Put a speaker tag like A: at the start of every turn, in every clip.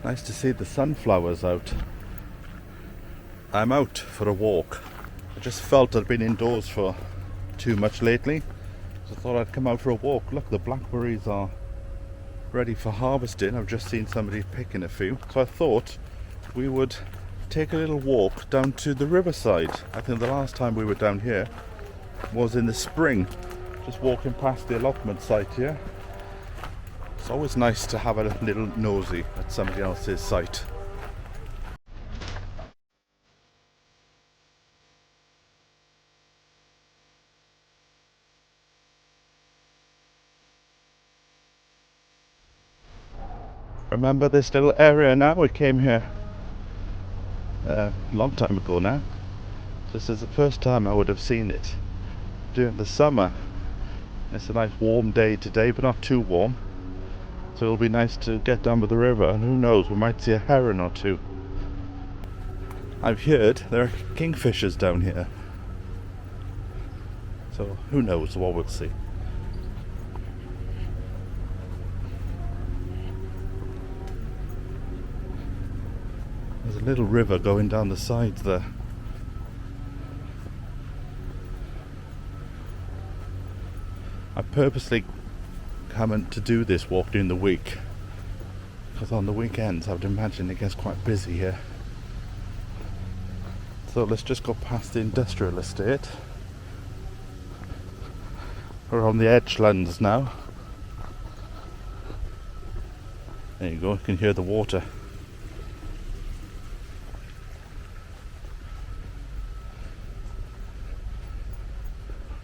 A: Nice to see the sunflowers out. I'm out for a walk. I just felt I'd been indoors for too much lately, so I thought I'd come out for a walk. Look, the blackberries are ready for harvesting. I've just seen somebody picking a few, so I thought we would take a little walk down to the Riverside. I think the last time we were down here was in the spring, just walking past the allotment site here. It's always nice to have a little nosy at somebody else's site. Remember this little area now? We came here a long time ago now. This is the first time I would have seen it during the summer. It's a nice warm day today, but not too warm. So it'll be nice to get down by the river, and who knows, we might see a heron or two. I've heard there are kingfishers down here. So who knows what we'll see. There's a little river going down the side there. I purposely come to do this walk during the week, because on the weekends I would imagine it gets quite busy here. So let's just go past the industrial estate. We're on the edgelands now. There you go, you can hear the water.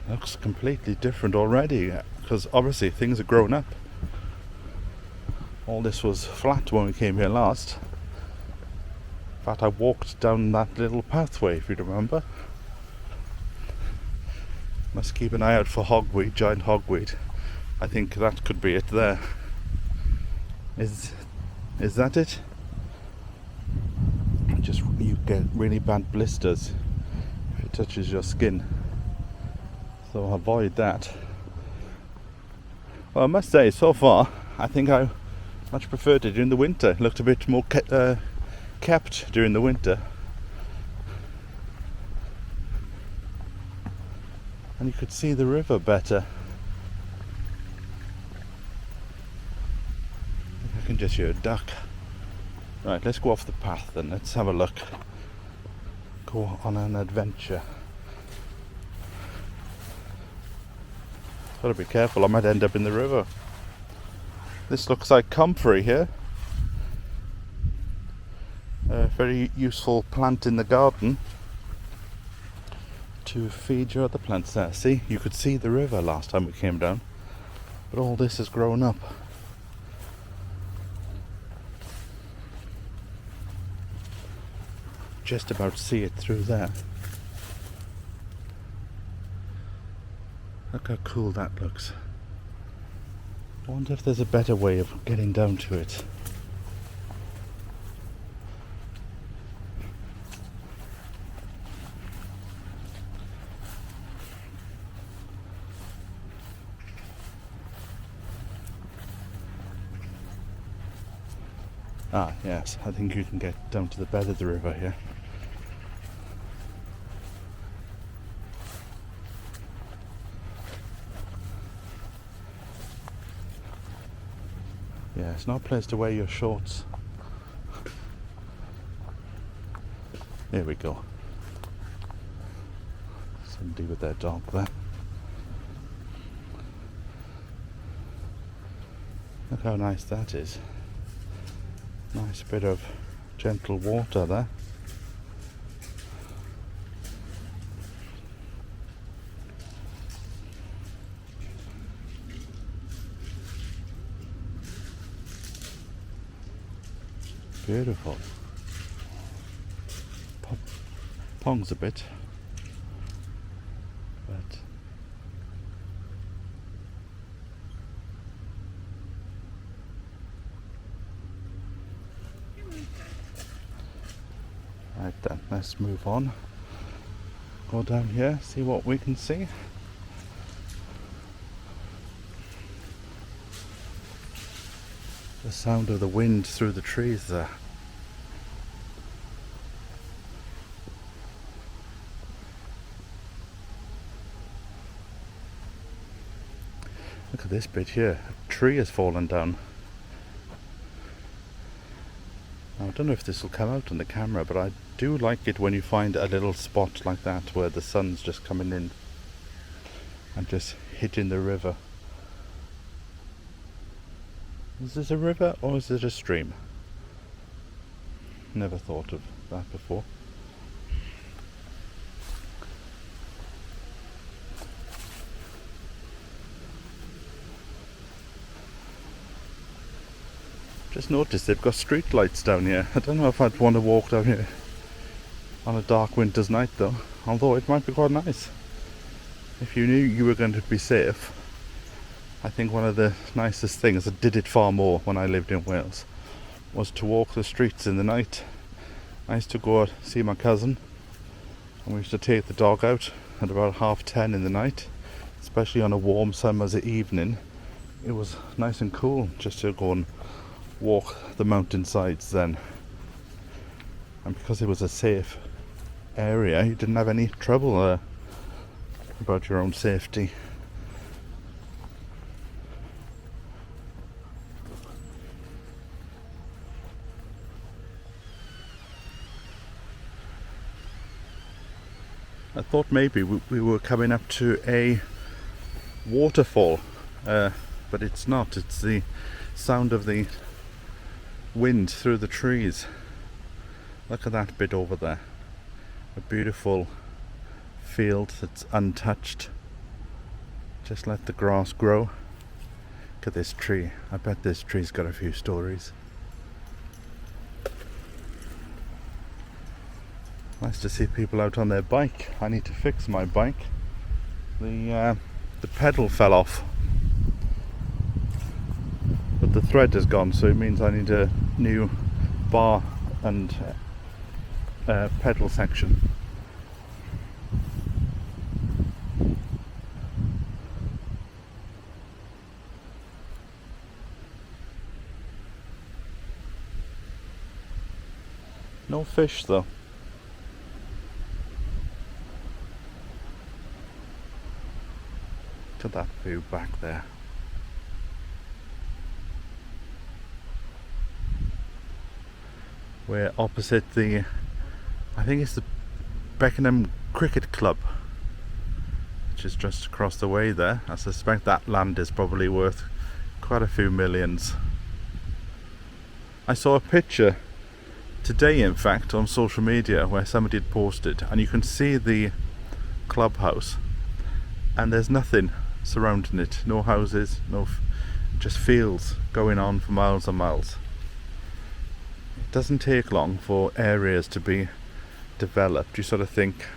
A: Looks completely different already, because obviously things have grown up. All this was flat when we came here last. In fact, I walked down that little pathway, if you remember. Must keep an eye out for hogweed, giant hogweed. I think that could be it there. Is that it? Just you get really bad blisters if it touches your skin. So avoid that. Well, I must say, so far, I think I much preferred it during the winter. It looked a bit more kept during the winter. And you could see the river better. I can just hear a duck. Right, let's go off the path then. Let's have a look. Go on an adventure. Gotta be careful, I might end up in the river. This looks like comfrey here. A very useful plant in the garden to feed your other plants there. See, you could see the river last time we came down, but all this has grown up. Just about see it through there. Look how cool that looks. I wonder if there's a better way of getting down to it. Ah, yes, I think you can get down to the bed of the river here. Yeah, it's not a place to wear your shorts. There we go. Somebody with their dog there. Look how nice that is. Nice bit of gentle water there. Beautiful. Pongs a bit, but right then, let's move on. Go down here, see what we can see. The The sound of the wind through the trees there. Look at this bit here. A tree has fallen down. Now, I don't know if this will come out on the camera, but I do like it when you find a little spot like that where the sun's just coming in and just hitting the river. Is this a river or is it a stream? Never thought of that before. Just noticed they've got street lights down here. I don't know if I'd want to walk down here on a dark winter's night though, although it might be quite nice. If you knew you were going to be safe, I think one of the nicest things, I did it far more when I lived in Wales, was to walk the streets in the night. I used to go out see my cousin, and we used to take the dog out at about 10:30 in the night, especially on a warm summer's evening. It was nice and cool just to go and walk the mountainsides then. And because it was a safe area, you didn't have any trouble about your own safety. I thought maybe we were coming up to a waterfall, but it's not. It's the sound of the wind through the trees. Look at that bit over there. A beautiful field that's untouched. Just let the grass grow. Look at this tree. I bet this tree's got a few stories. Nice to see people out on their bike. I need to fix my bike. The pedal fell off, but the thread is gone, so it means I need a new bar and pedal section. No fish though. To that view back there. We're opposite the, I think it's the Beckenham Cricket Club, which is just across the way there. I suspect that land is probably worth quite a few millions. I saw a picture today, in fact, on social media where somebody had posted, and you can see the clubhouse, and there's nothing surrounding it. No houses, just fields going on for miles and miles. It doesn't take long for areas to be developed. You sort of think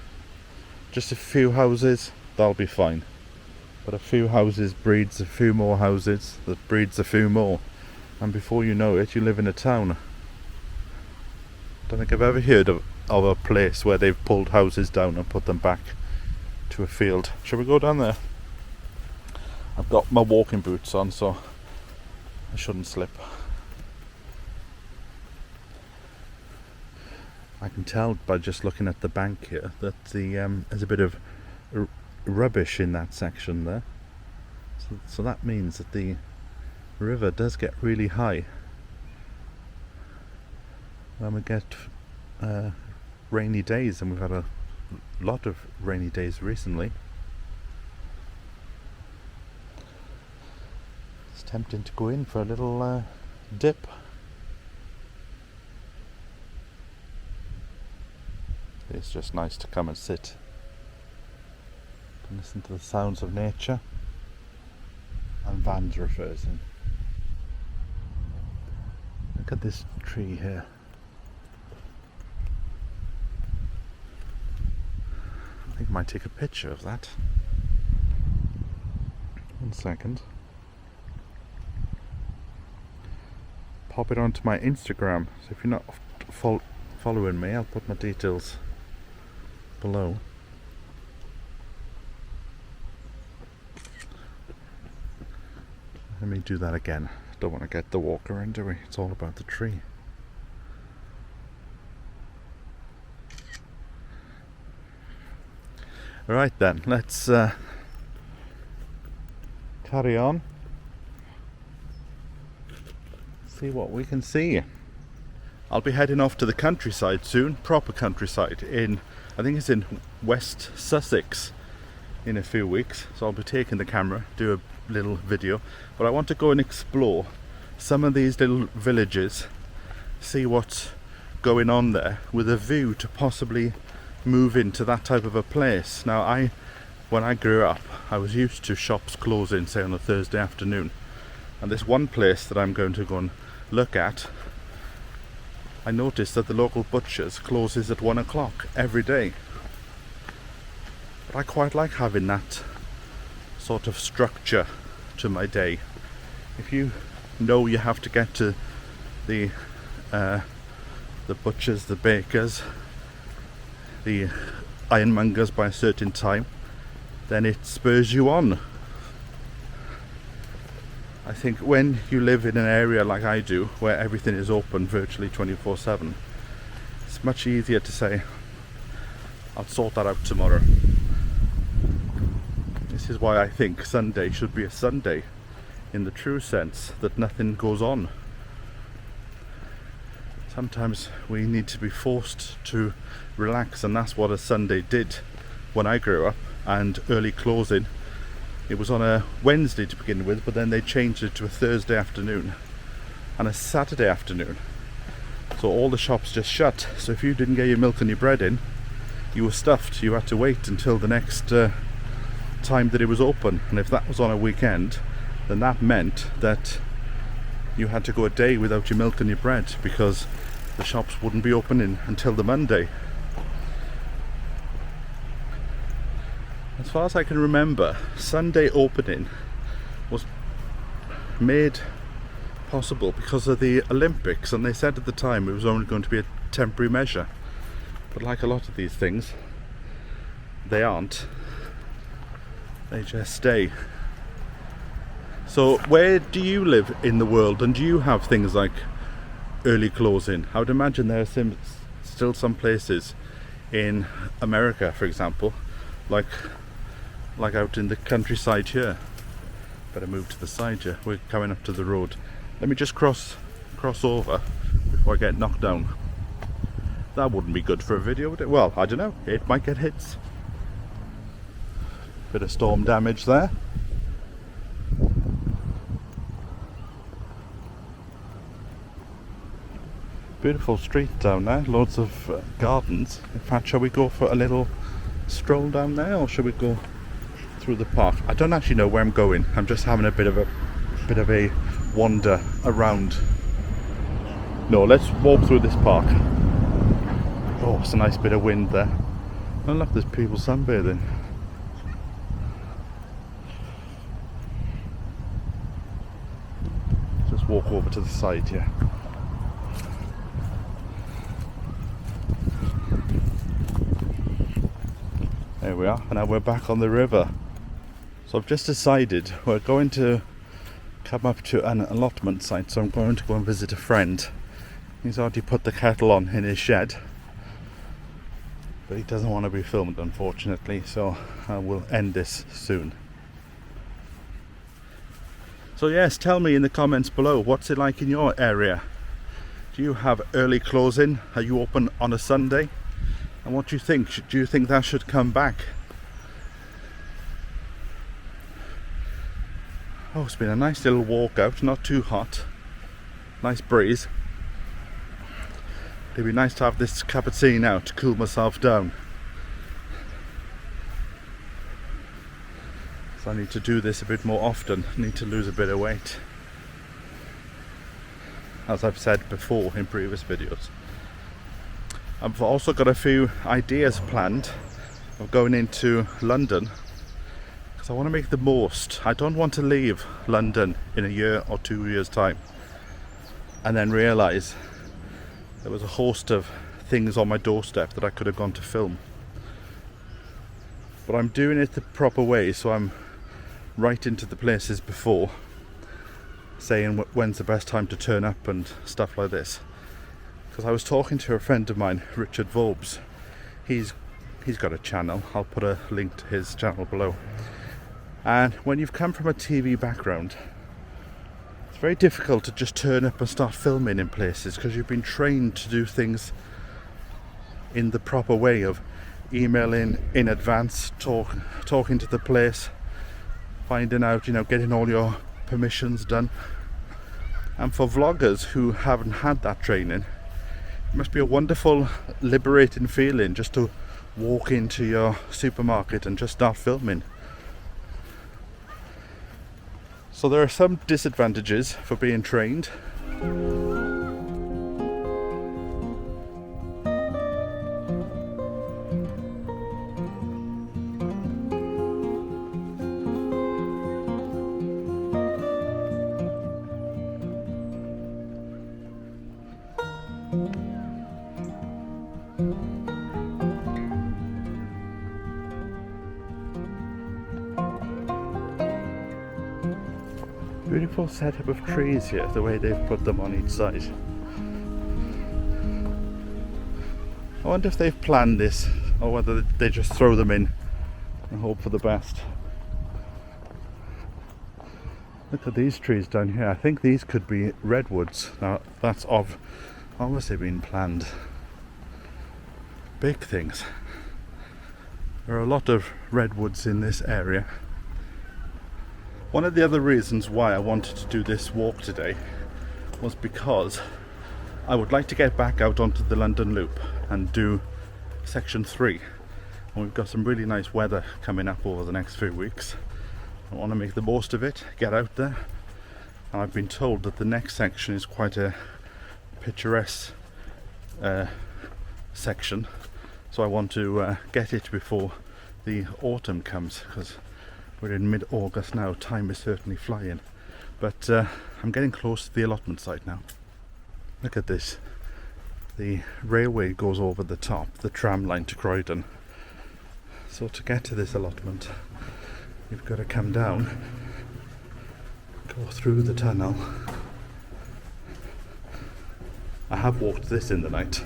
A: just a few houses, that'll be fine, but a few houses breeds a few more houses that breeds a few more, and before you know it, you live in a town. Don't think I've ever heard of a place where they've pulled houses down and put them back to a field. Shall we go down there? I've got my walking boots on, so I shouldn't slip. I can tell by just looking at the bank here that there's a bit of rubbish in that section there. So that means that the river does get really high when we get rainy days, and we've had a lot of rainy days recently. It's tempting to go in for a little dip. It's just nice to come and sit and listen to the sounds of nature and vans reversing. Look at this tree here. I think I might take a picture of that. 1 second. Pop it onto my Instagram. So if you're not following me, I'll put my details below. Let me do that again. Don't want to get the walker in, do we? It's all about the tree. Right then, let's carry on. See what we can see. I'll be heading off to the countryside soon, proper countryside, I think it's in West Sussex in a few weeks. So I'll be taking the camera, do a little video. But I want to go and explore some of these little villages, see what's going on there, with a view to possibly move into that type of a place. Now, when I grew up, I was used to shops closing, say, on a Thursday afternoon. And this one place that I'm going to go and look at, I noticed that the local butcher's closes at 1 o'clock every day. But I quite like having that sort of structure to my day. If you know you have to get to the butchers, the bakers, the ironmongers by a certain time, then it spurs you on. I think when you live in an area like I do, where everything is open virtually 24/7, it's much easier to say, I'll sort that out tomorrow. This is why I think Sunday should be a Sunday, in the true sense that nothing goes on. Sometimes we need to be forced to relax, and that's what a Sunday did when I grew up. And early closing, it was on a Wednesday to begin with, but then they changed it to a Thursday afternoon and a Saturday afternoon. So all the shops just shut. So if you didn't get your milk and your bread in, you were stuffed. You had to wait until the next time that it was open. And if that was on a weekend, then that meant that you had to go a day without your milk and your bread, because the shops wouldn't be opening until the Monday. As far as I can remember, Sunday opening was made possible because of the Olympics, and they said at the time it was only going to be a temporary measure. But like a lot of these things, they aren't. They just stay. So where do you live in the world, and do you have things like early closing? I would imagine there are still some places in America, for example, like out in the countryside here. Better move to the side here. We're coming up to the road. Let me just cross over before I get knocked down. That wouldn't be good for a video, would it? Well, I don't know. It might get hits. Bit of storm damage there. Beautiful street down there. Loads of gardens. In fact, shall we go for a little stroll down there, or should we go through the park? I don't actually know where I'm going. I'm just having a bit of a wander around. No, let's walk through this park. Oh, it's a nice bit of wind there. Oh look, there's people sunbathing. Just walk over to the side here. There we are, and now we're back on the river. So I've just decided we're going to come up to an allotment site, so I'm going to go and visit a friend. He's already put the kettle on in his shed, but he doesn't want to be filmed, unfortunately, so I will end this soon. So yes, tell me in the comments below, what's it like in your area? Do you have early closing? Are you open on a Sunday? And what do you think? Do you think that should come back? Oh, it's been a nice little walk out, not too hot. Nice breeze. It'd be nice to have this cup of tea now to cool myself down. So I need to do this a bit more often. I need to lose a bit of weight, as I've said before in previous videos. I've also got a few ideas planned of going into London, because I want to make the most. I don't want to leave London in a year or 2 years time and then realise there was a host of things on my doorstep that I could have gone to film. But I'm doing it the proper way, so I'm right into the places before, saying when's the best time to turn up and stuff like this. Because I was talking to a friend of mine, Richard Vobes. He's got a channel. I'll put a link to his channel below. And when you've come from a TV background, it's very difficult to just turn up and start filming in places, because you've been trained to do things in the proper way of emailing in advance, talking to the place, finding out, getting all your permissions done. And for vloggers who haven't had that training, it must be a wonderful, liberating feeling just to walk into your supermarket and just start filming. So there are some disadvantages for being trained. Beautiful setup of trees here, the way they've put them on each side. I wonder if they've planned this, or whether they just throw them in and hope for the best. Look at these trees down here. I think these could be redwoods. Now that's obviously been planned. Big things. There are a lot of redwoods in this area. One of the other reasons why I wanted to do this walk today was because I would like to get back out onto the London Loop and do section 3. And we've got some really nice weather coming up over the next few weeks. I want to make the most of it, get out there. And I've been told that the next section is quite a picturesque section. So I want to get it before the autumn comes, because we're in mid-August now. Time is certainly flying. But I'm getting close to the allotment site now. Look at this. The railway goes over the top, the tram line to Croydon. So to get to this allotment, you've got to come down, go through the tunnel. I have walked this in the night.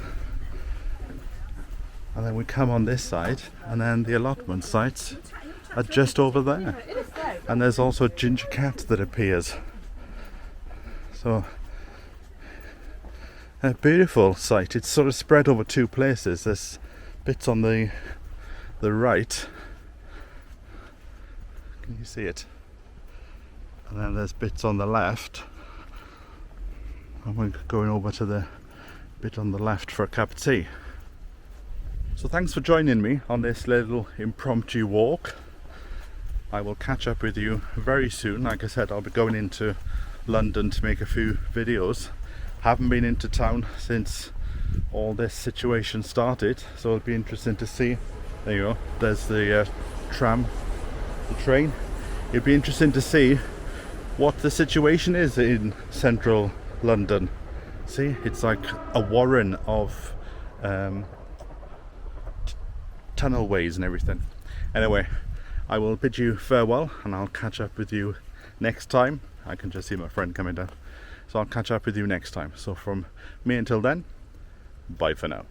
A: And then we come on this side, and then the allotment sites are just over there. And there's also a ginger cat that appears. So a beautiful site. It's sort of spread over two places. There's bits on the right. Can you see it? And then there's bits on the left. And we're going over to the bit on the left for a cup of tea. So thanks for joining me on this little impromptu walk. I will catch up with you very soon. Like I said, I'll be going into London to make a few videos. Haven't been into town since all this situation started, so it'll be interesting to see. There you go, there's the tram, the train. It'll be interesting to see what the situation is in central London. See, it's like a warren of tunnelways and everything. Anyway, I will bid you farewell, and I'll catch up with you next time. I can just see my friend coming down. So I'll catch up with you next time. So from me until then, bye for now.